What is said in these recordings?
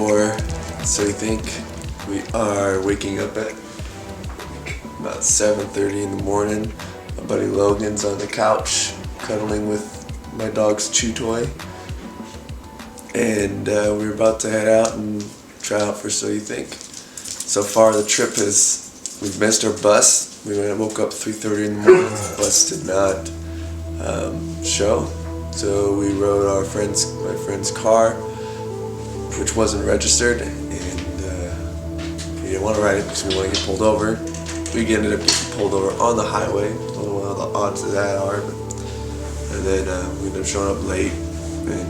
for So You Think. We are waking up at about 7:30 in the morning. My buddy Logan's on the couch cuddling with my dog's chew toy. And we're about to head out and try out for So You Think. So far the trip we've missed our bus. We woke up 3:30 in the morning. The bus did not show. So we rode my friend's car, which wasn't registered, and we didn't want to ride it because we want to get pulled over. We ended up getting pulled over on the highway. I don't know what the odds of that are, and then we ended up showing up late, and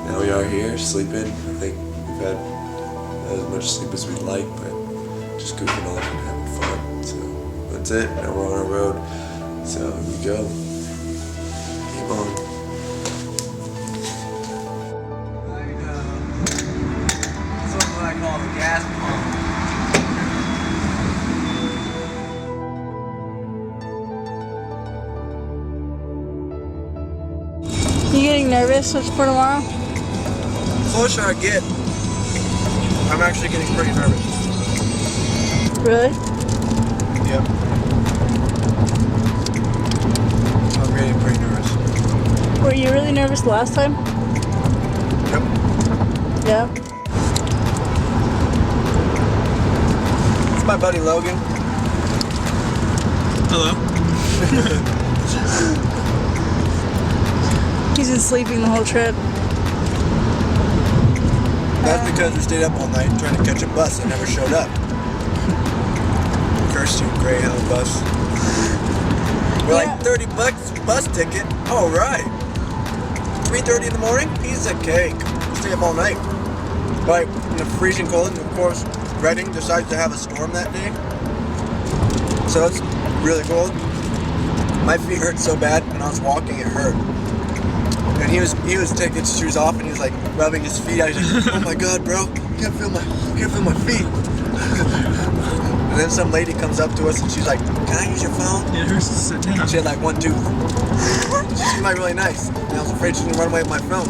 now we are here sleeping. I think we've had as much sleep as we'd like, but just goofing off and having fun. So that's it. Now we're on our road. So here we go. Keep on. I call the gas pump. You getting nervous for tomorrow? The closer I get, I'm actually getting pretty nervous. Really? Yep. I'm getting pretty nervous. Were you really nervous last time? Yep. Yeah. It's my buddy Logan. Hello. He's been sleeping the whole trip. That's because we stayed up all night trying to catch a bus that never showed up. Cursed you, Greyhound bus. We're like, $30 bus ticket? Alright. 3:30 in the morning? Piece of cake. Stay up all night. But in the freezing cold, and of course, Reading decides to have a storm that day. So it's really cold. My feet hurt so bad when I was walking, it hurt. And he was taking his shoes off and he was like rubbing his feet out. He's like, oh my god, bro, can't feel my feet. And then some lady comes up to us and she's like, can I use your phone? It hurts to sit down. She had like one tooth. She seemed like really nice. And I was afraid she was gonna run away with my phone.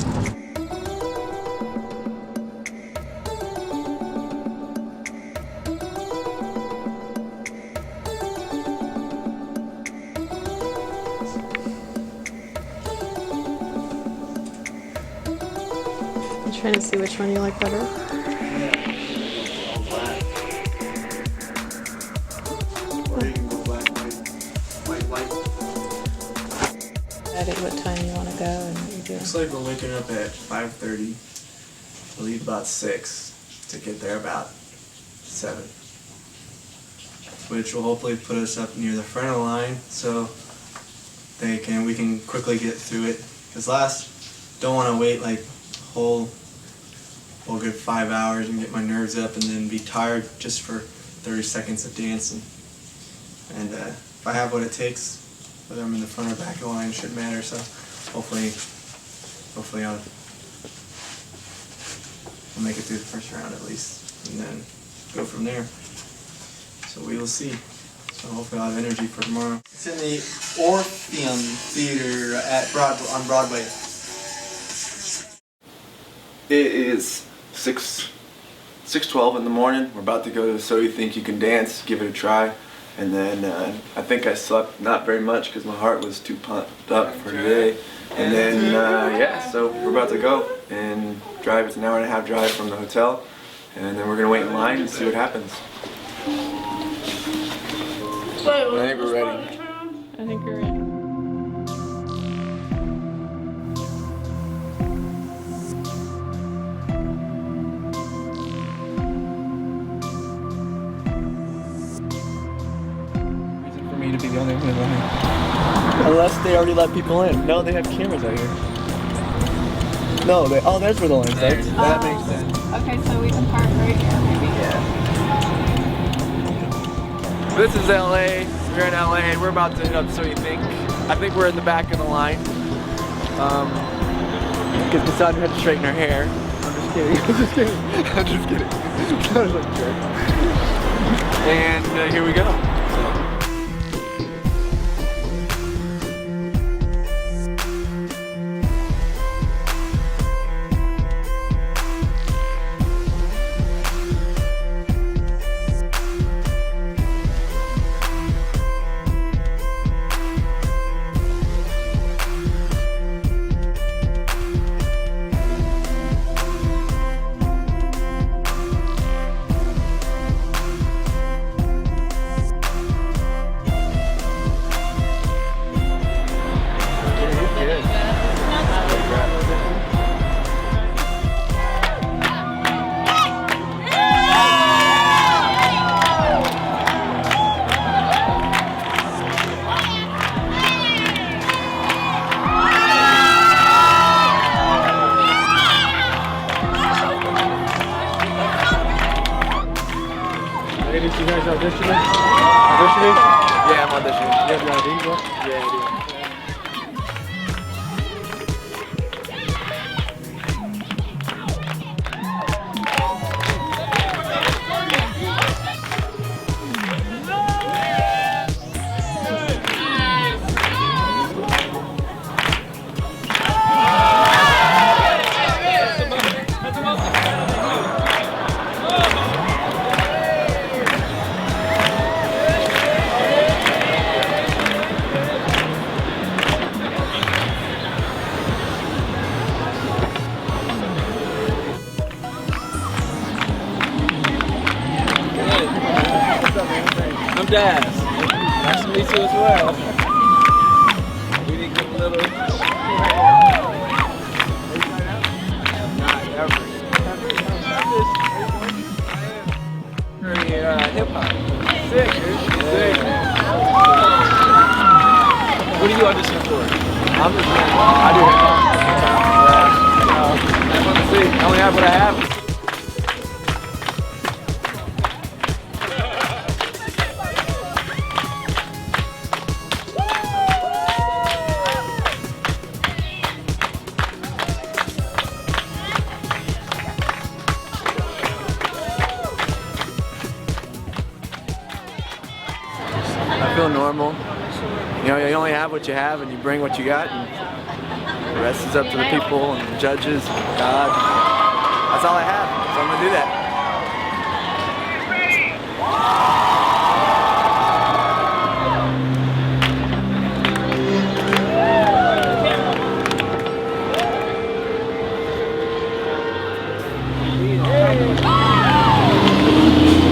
Trying to see which one you like better. All black. Or you can go black, white. Decide what time you want to go and what you do. Looks like we're waking up at 5:30. We'll leave about 6 to get there about 7. Which will hopefully put us up near the front of the line so we can quickly get through it. Because don't want to wait like whole good 5 hours and get my nerves up and then be tired just for 30 seconds of dancing. And if I have what it takes, whether I'm in the front or back of the line, it shouldn't matter. So hopefully I'll make it through the first round at least, and then go from there. So we will see. So hopefully I'll have energy for tomorrow. It's in the Orpheum Theater on Broadway. It is 6:12 in the morning. We're about to go to So You Think You Can Dance, give it a try. And then I think I slept not very much because my heart was too pumped up for today. And then, so we're about to go and drive. It's an hour-and-a-half drive from the hotel. And then we're going to wait in line and see what happens. I think we're ready. I think you're ready. Me to be the only one in line. Unless they already let people in. No, they have cameras out here. No, that's where the line starts. That makes sense. Okay, so we can park right here, maybe. Yeah. This is LA. We're in LA. We're about to hit up So You Think. I think we're in the back of the line. Because Cassandra had to straighten her hair. I'm just kidding. I'm just kidding. That was like a joke. And here we go. this? You guys auditioning? Auditioning? Yeah, I'm auditioning. You have your ID, bro? Yeah, I do. I'm Daz. Nice to meet you as well. We didn't get a little. Hip hop. Sick, dude. Sick. What are you auditioning for? I'm just I do hip hop. I want to see. I only have what I have. I feel normal. You know, you only have what you have and you bring what you got, and the rest is up to the people and the judges, God. That's all I have, so I'm gonna do that.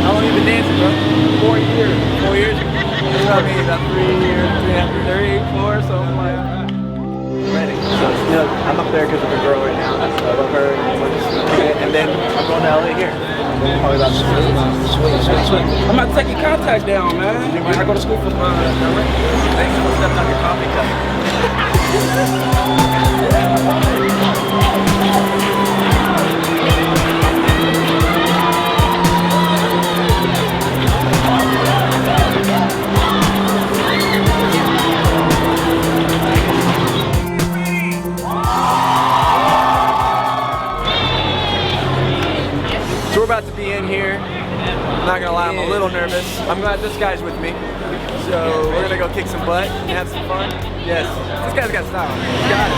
How long you been dancing, bro? 4 years. 4 years? That's what I mean, about 3 years, 3, 4, so I'm like, ready. So, you know, I'm up there because of a girl right now. I love her, and then I'm going to LA here. Probably about sweet. I'm about to take your contacts down, man. I go to school for Thanks for stepping on your coffee cup. So we're about to be in here. I'm not gonna lie, I'm a little nervous. I'm glad this guy's with me. So we're gonna go kick some butt and have some fun. Yes, this guy's got style. He's got it.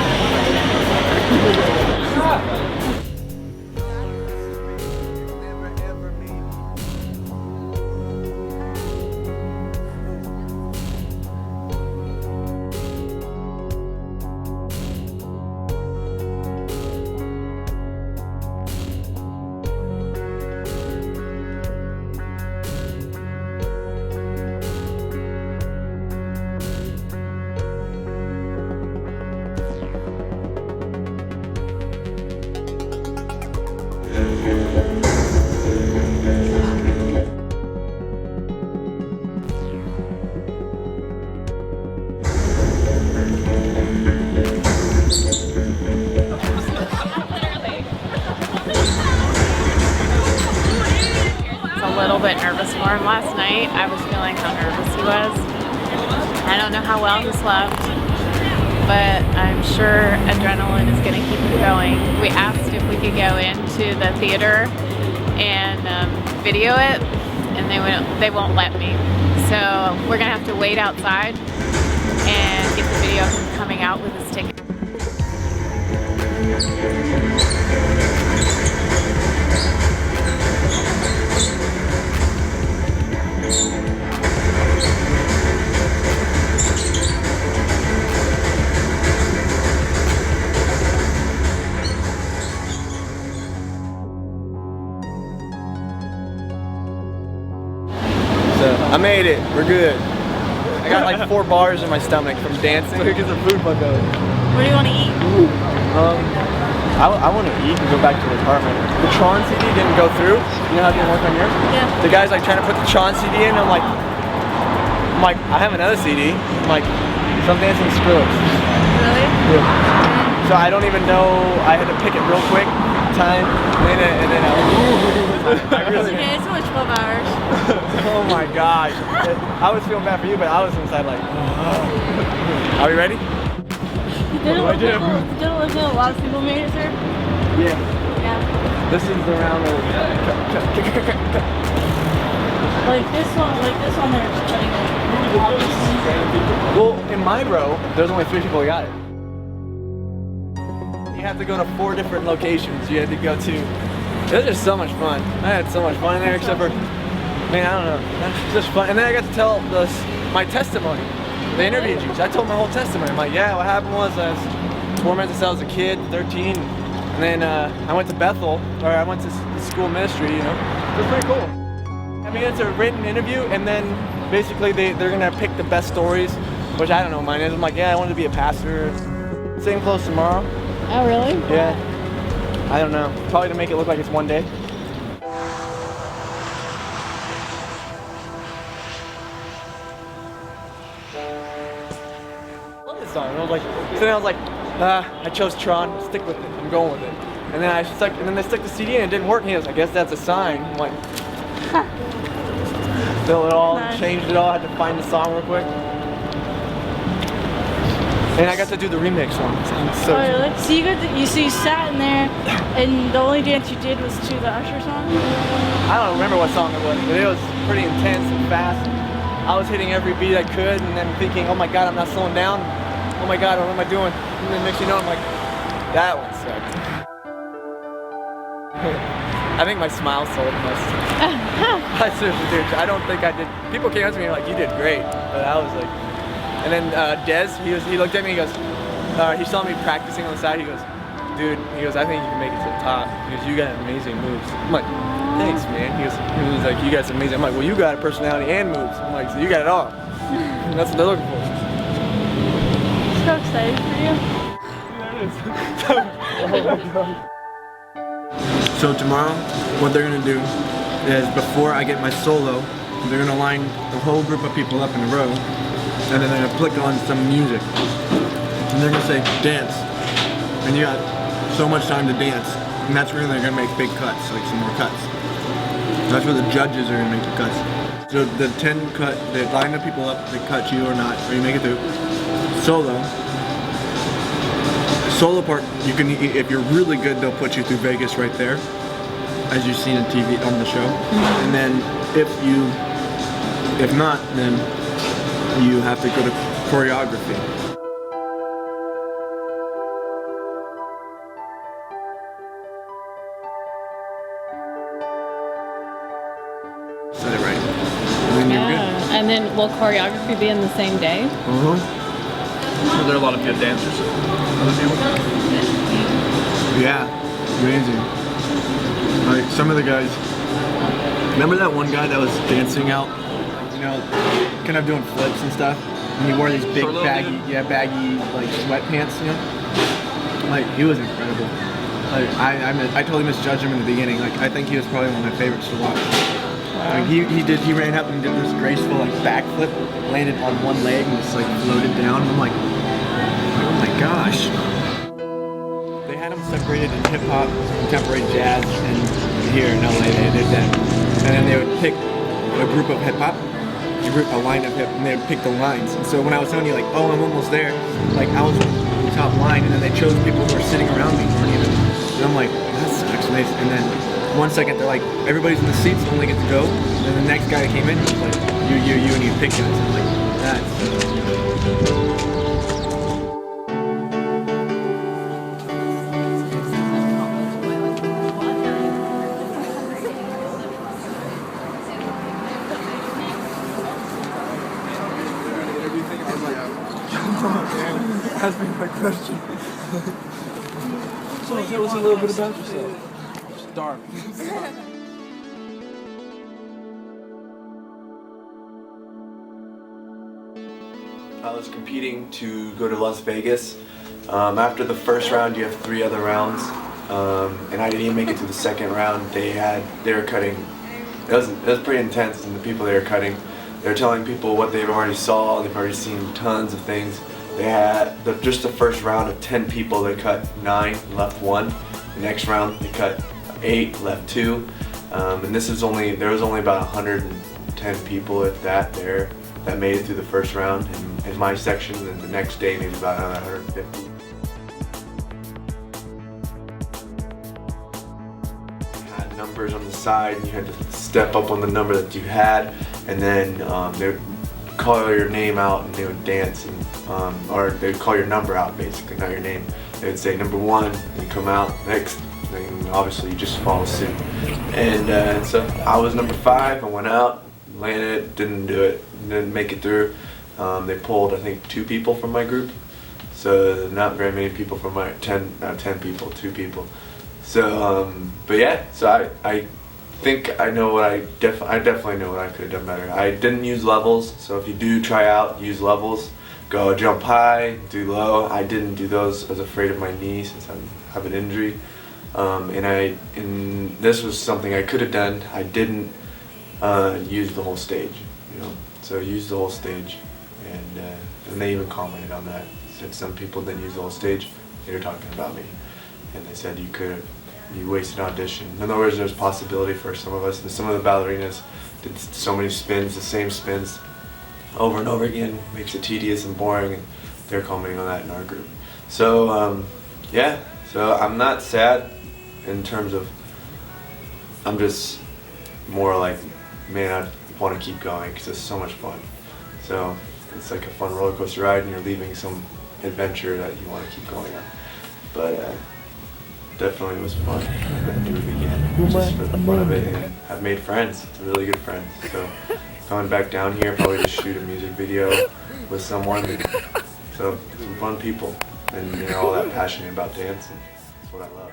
A little bit nervous for him last night. I was feeling how nervous he was. I don't know how well he slept, but I'm sure adrenaline is going to keep him going. We asked if we could go into the theater and video it, and they won't let me. So we're going to have to wait outside and get the video of him coming out with his ticket. I made it. We're good. I got like 4 bars in my stomach from dancing. So here gets a food bucket. What do you want to eat? I want to eat and go back to the apartment. The Tron CD didn't go through. You know how it didn't work on yours? Yeah. The guy's like trying to put the Tron CD in. I'm like, I have another CD. I'm like, so I'm dancing Skrillex. Really? Yeah. So I don't even know. I had to pick it real quick. time, and then I really. Okay, it's only 12 hours. Oh my gosh. I was feeling bad for you, but I was inside like, Are we ready? Didn't look like a lot of people made it through. Yeah. Yeah. This is the round of Like this one they're cutting it. Well, in my row, there's only 3 people who got it. You have to go to 4 different locations. You had to go to. It was just so much fun. I had so much fun in there, except for, man, I don't know. That's just fun. And then I got to tell my testimony. They interviewed you. So I told my whole testimony. I'm like, yeah, what happened was I was tormented since I was a kid, 13. And then I went to Bethel, or I went to school ministry, you know. It was pretty cool. I mean, it's a written interview, and then basically they're gonna pick the best stories, which I don't know mine is. I'm like, yeah, I wanted to be a pastor. Same clothes tomorrow. Oh really? Yeah. I don't know. Probably to make it look like it's one day. I love this song. I was like, so then I was like, I chose Tron. Stick with it. I'm going with it. And then and then they stuck the CD in. It didn't work. And he goes, I guess that's a sign. I'm like, fill it all, Nice. changed it all. Had to find the song real quick. And I got to do the remix one. So Oh really? So you sat in there, and the only dance you did was to the Usher song. I don't remember what song it was, but it was pretty intense and fast. I was hitting every beat I could, and then thinking, oh my god, I'm not slowing down. Oh my god, what am I doing? And then next thing you know, I'm like, that one sucked. I think my smile sold most. I seriously do. I don't think I did. People came up to me like, you did great, but I was like. And then Dez, he looked at me. He goes, he saw me practicing on the side. He goes, dude. He goes, I think you can make it to the top. He goes, you got amazing moves. I'm like, thanks, man. He was like, you got some amazing. I'm like, well, you got a personality and moves. I'm like, so you got it all. And that's what they're looking for. So excited for you. So tomorrow, what they're gonna do is before I get my solo, they're gonna line the whole group of people up in a row, and then they're gonna click on some music, and they're gonna say dance, and you got so much time to dance, and that's where they're gonna make big cuts, like some more cuts. That's where the judges are gonna make the cuts. So the 10 cut, they line the people up, they cut you or not, or you make it through. Solo part, you can, if you're really good, they'll put you through Vegas right there, as you've seen on TV on the show. And then if not, then you have to go to choreography. Said it right. And then you're good. And then will choreography be in the same day? So there are a lot of good dancers. Yeah, amazing. Like some of the guys. Remember that one guy that was dancing out, you know, kind of doing flips and stuff, and he wore these big baggy like sweatpants, you know. Like he was incredible. Like I totally misjudged him in the beginning. Like I think he was probably one of my favorites to watch. Like he ran up and did this graceful like backflip, landed on one leg and just like floated down. I'm like, oh my gosh. They had them separated in hip hop, contemporary jazz, and here in LA they did that. And then they would pick a group of hip hop, a line of hip, and they would pick the lines. And so when I was telling you like, oh, I'm almost there, like I was on the top line, and then they chose people who were sitting around me, and I'm like, that sucks. And then 1 second they're like, everybody's in the seats, only get to go. And then the next guy that came in was like, you, and you pick guys. I'm like, that's. Ask me my question. So tell us a little bit about yourself. Start. I was competing to go to Las Vegas. After the first round, you have 3 other rounds, and I didn't even make it to the second round. They were cutting. It was pretty intense, and the people they were cutting, they were telling people what they've already saw. They've already seen tons of things. They had just the first round of 10 people. They cut 9, left 1, The next round they cut 8, left 2, and there was only about 110 people at that made it through the first round in my section, and the next day maybe about another 150. You had numbers on the side, and you had to step up on the number that you had, and then they would call your name out and they would dance, and or they would call your number out basically, not your name. They would say number 1, you come out, next, and obviously you just follow suit. And so I was number 5, I went out, landed, didn't do it, didn't make it through. They pulled I think 2 people from my group, so not very many people from my 10 people, 2 people. So but yeah, so I think I know what I definitely know what I could have done better. I didn't use levels, so if you do try out, use levels. Go jump high, do low. I didn't do those. I was afraid of my knee since I have an injury. And this was something I could have done. I didn't use the whole stage, you know. So use the whole stage, and they even commented on that. Said some people didn't use the whole stage. They were talking about me, and they said you wasted an audition. In other words, there's possibility for some of us, and some of the ballerinas did so many spins, the same spins, over and over again, makes it tedious and boring, and they're commenting on that in our group. So yeah, so I'm not sad in terms of, I'm just more like, man, I want to keep going because it's so much fun. So it's like a fun roller coaster ride, and you're leaving some adventure that you want to keep going on. But definitely it was fun. I couldn't do it again, just for the fun of it, and I've made friends, really good friends. So coming back down here, probably just shoot a music video with someone. So some fun people, and they're all that passionate about dancing. That's what I love.